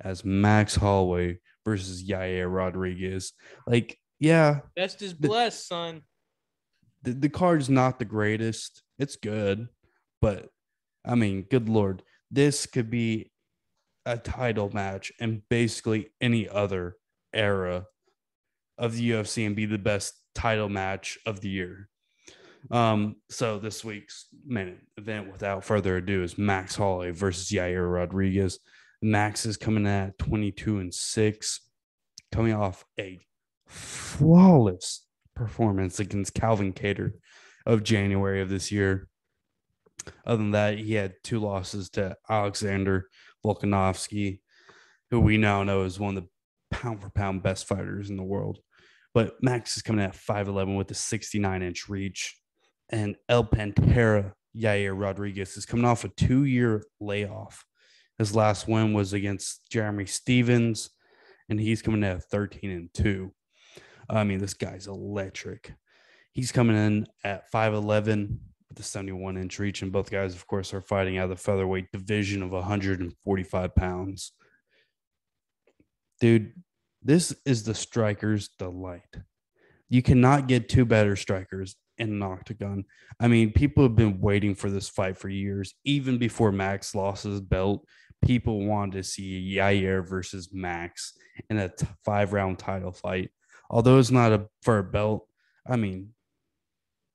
as Max Holloway versus Yair Rodriguez. Like, yeah, Best is the, blessed, son. the card's not the greatest. It's good, but I mean, good lord, this could be a title match in basically any other era of the UFC and be the best title match of the year. So this week's main event, without further ado, is Max Holloway versus Yair Rodriguez. Max is coming at 22-6, coming off a flawless performance against Calvin Cater of January of this year. Other than that, he had two losses to Alexander Volkanovski, who we now know is one of the pound for pound best fighters in the world. But Max is coming at 5'11 with a 69-inch reach. And El Pantera Yair Rodriguez is coming off a 2-year layoff. His last win was against Jeremy Stevens, and he's coming at 13-2. I mean, this guy's electric. He's coming in at 5'11 with a 71-inch reach, and both guys, of course, are fighting out of the featherweight division of 145 pounds. Dude, this is the striker's delight. You cannot get two better strikers in an octagon. I mean, people have been waiting for this fight for years. Even before Max lost his belt, people wanted to see Yair versus Max in a 5-round title fight. Although it's not for a belt, I mean,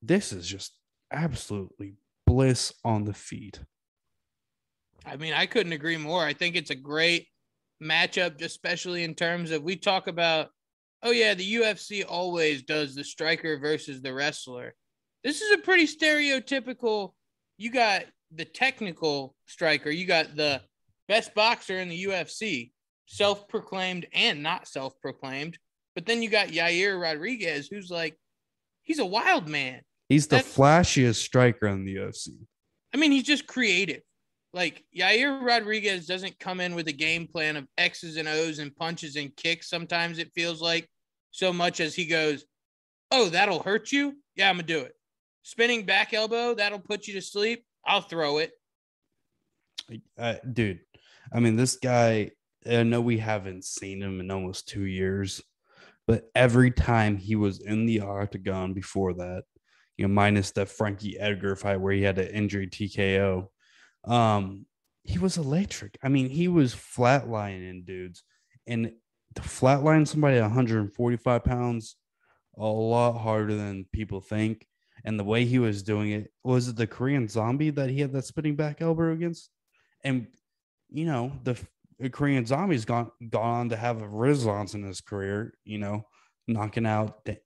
this is just absolutely bliss on the feet. I mean, I couldn't agree more. I think it's a great matchup, especially in terms of we talk about, oh, yeah, the UFC always does the striker versus the wrestler. This is a pretty stereotypical. You got the technical striker, you got the best boxer in the UFC, self-proclaimed and not self-proclaimed. But then you got Yair Rodriguez, who's like, he's a wild man. He's the flashiest striker in the UFC. I mean, he's just creative. Like, Yair Rodriguez doesn't come in with a game plan of X's and O's and punches and kicks. Sometimes it feels like so much as he goes, oh, that'll hurt you? Yeah, I'm going to do it. Spinning back elbow, that'll put you to sleep? I'll throw it. Dude, I mean, this guy, I know we haven't seen him in almost 2 years, but every time he was in the octagon before that, you know, minus the Frankie Edgar fight where he had an injury TKO, he was electric. I mean, he was flatlining dudes, and to flatline somebody at 145 pounds, a lot harder than people think. And the way he was doing it, was it the Korean Zombie that he had that spinning back elbow against? And you know, the Korean Zombie's gone on to have a renaissance in his career. You know, knocking out. Did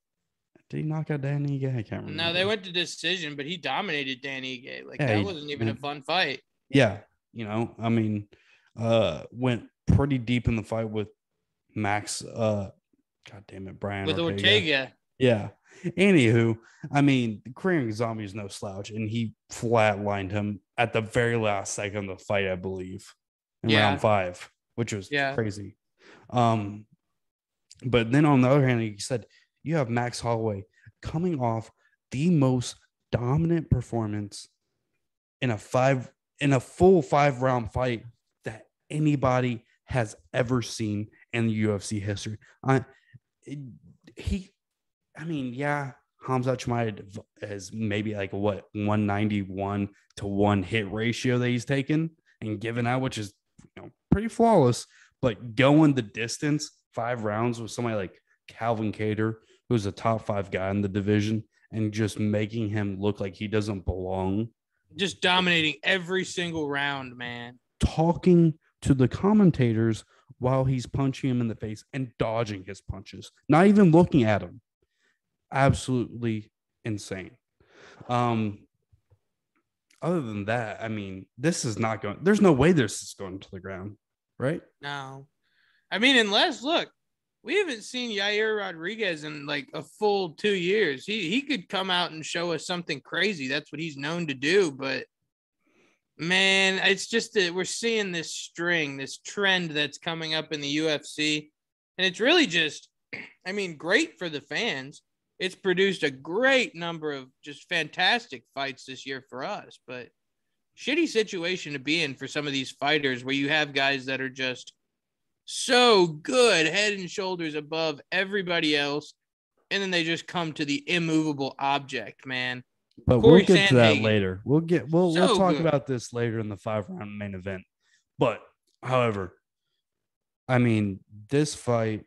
he knock out Danny Ige? I can't remember. No, they went to decision, but he dominated Danny Ige. Like, yeah, that wasn't even a fun fight. Yeah, you know, I mean, went pretty deep in the fight with Max. God damn it, Brian with Ortega. Yeah. Anywho, I mean, the Korean Zombie is no slouch, and he flatlined him at the very last second of the fight, I believe, in round 5, which was crazy. But then on the other hand, he said, you have Max Holloway coming off the most dominant performance in a full 5-round fight that anybody has ever seen in the UFC history. Hamzat Chimaev has maybe like 191 to 1 hit ratio that he's taken and given out, which is, you know, pretty flawless. But going the distance, 5 rounds with somebody like Calvin Cater, who's a top 5 guy in the division, and just making him look like he doesn't belong. Just dominating every single round, man. Talking to the commentators while he's punching him in the face and dodging his punches, not even looking at him. Absolutely insane. Other than that, I mean, this is not going. There's no way this is going to the ground, right? No, I mean, unless look, we haven't seen Yair Rodriguez in like a full 2 years. He could come out and show us something crazy. That's what he's known to do. But man, it's just that we're seeing this trend that's coming up in the UFC, and it's really just, I mean, great for the fans. It's produced a great number of just fantastic fights this year for us, but shitty situation to be in for some of these fighters where you have guys that are just so good, head and shoulders above everybody else. And then they just come to the immovable object, man. But we'll Corey get to that Sandhagen, later. We'll so talk good. about this later in the 5-round main event. But however, I mean, this fight,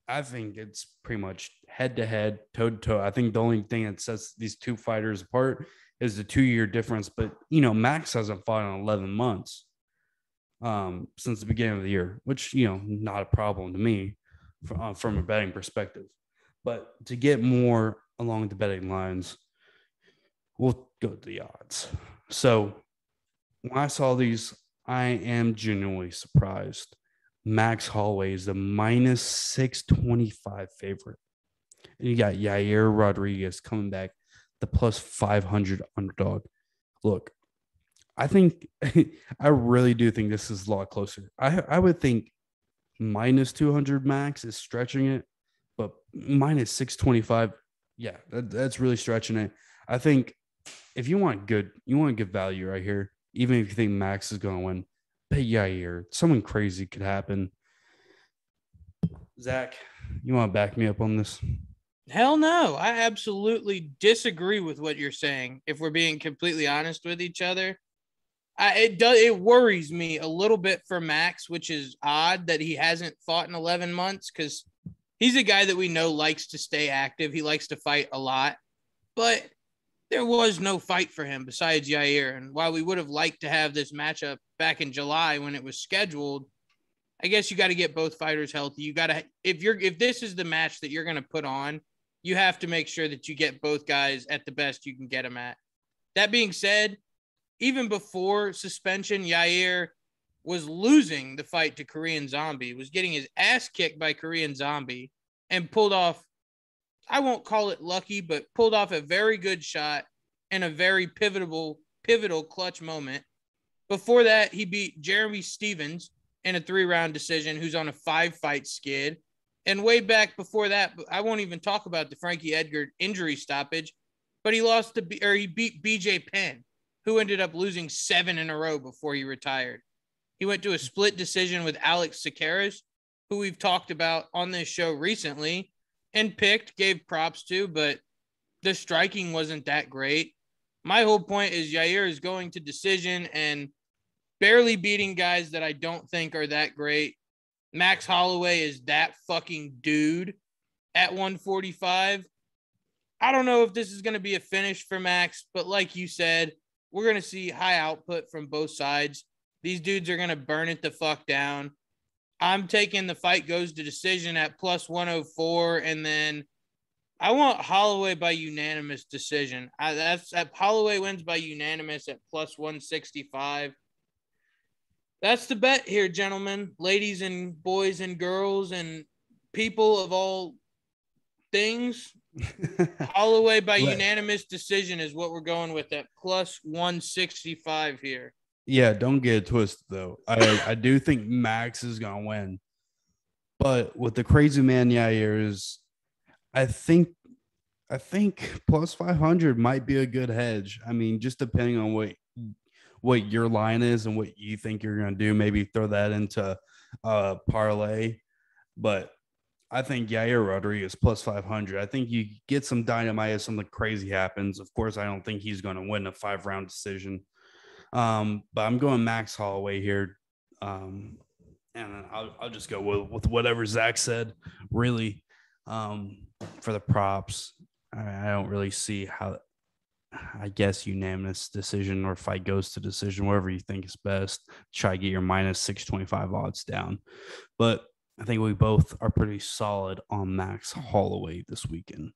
I think it's pretty much head to head, toe to toe. I think the only thing that sets these two fighters apart is the 2-year difference. But Max hasn't fought in 11 months since the beginning of the year, which not a problem to me from a betting perspective. But to get more along the betting lines, we'll go to the odds. So when I saw these, I am genuinely surprised. Max Holloway is the minus 625 favorite. And you got Yair Rodriguez coming back, the plus 500 underdog. Look, I think I really do think this is a lot closer. I would think minus 200 max is stretching it, but minus 625, yeah, that's really stretching it. I think if you want good value right here, even if you think Max is going to win, bet Yair. Something crazy could happen. Zach, you want to back me up on this? Hell no. I absolutely disagree with what you're saying. If we're being completely honest with each other, it worries me a little bit for Max, which is odd that he hasn't fought in 11 months because he's a guy that we know likes to stay active. He likes to fight a lot, but there was no fight for him besides Yair. And while we would have liked to have this matchup back in July when it was scheduled, I guess you got to get both fighters healthy. You got to, if this is the match that you're going to put on, you have to make sure that you get both guys at the best you can get them at. That being said, even before suspension, Yair was losing the fight to Korean Zombie, was getting his ass kicked by Korean Zombie, and pulled off, I won't call it lucky, but pulled off a very good shot in a very pivotal clutch moment. Before that, he beat Jeremy Stevens in a 3-round decision, who's on a 5-fight skid. And way back before that, I won't even talk about the Frankie Edgar injury stoppage, but he beat BJ Penn, who ended up losing 7 in a row before he retired. He went to a split decision with Alex Sakaras, who we've talked about on this show recently and gave props to, but the striking wasn't that great. My whole point is Yair is going to decision and barely beating guys that I don't think are that great. Max Holloway is that fucking dude at 145. I don't know if this is going to be a finish for Max, but like you said, we're going to see high output from both sides. These dudes are going to burn it the fuck down. I'm taking the fight goes to decision at plus 104, and then I want Holloway by unanimous decision. Holloway wins by unanimous at plus 165. That's the bet here, gentlemen, ladies and boys and girls and people of all things. Holloway by unanimous decision is what we're going with at plus 165 here. Yeah, don't get it twisted though. I do think Max is gonna win, but with the crazy man Yair is, I think plus 500 might be a good hedge. I mean, just depending on what your line is and what you think you're gonna do, maybe throw that into parlay. But I think Yair Rodriguez plus 500. I think you get some dynamite if something crazy happens. Of course, I don't think he's going to win a 5-round decision. But I'm going Max Holloway here. And I'll just go with whatever Zach said, really, for the props. I don't really see how, I guess, unanimous decision or fight goes to decision, whatever you think is best. Try to get your minus 625 odds down. But I think we both are pretty solid on Max Holloway this weekend.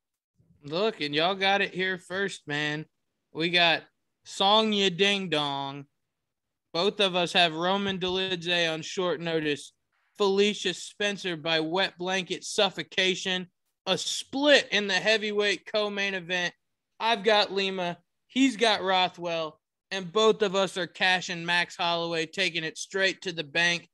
Look, and y'all got it here first, man. We got Song Ya Ding Dong. Both of us have Roman Dolidze on short notice. Felicia Spencer by wet blanket suffocation. A split in the heavyweight co-main event. I've got Lima. He's got Rothwell. And both of us are cashing Max Holloway, taking it straight to the bank.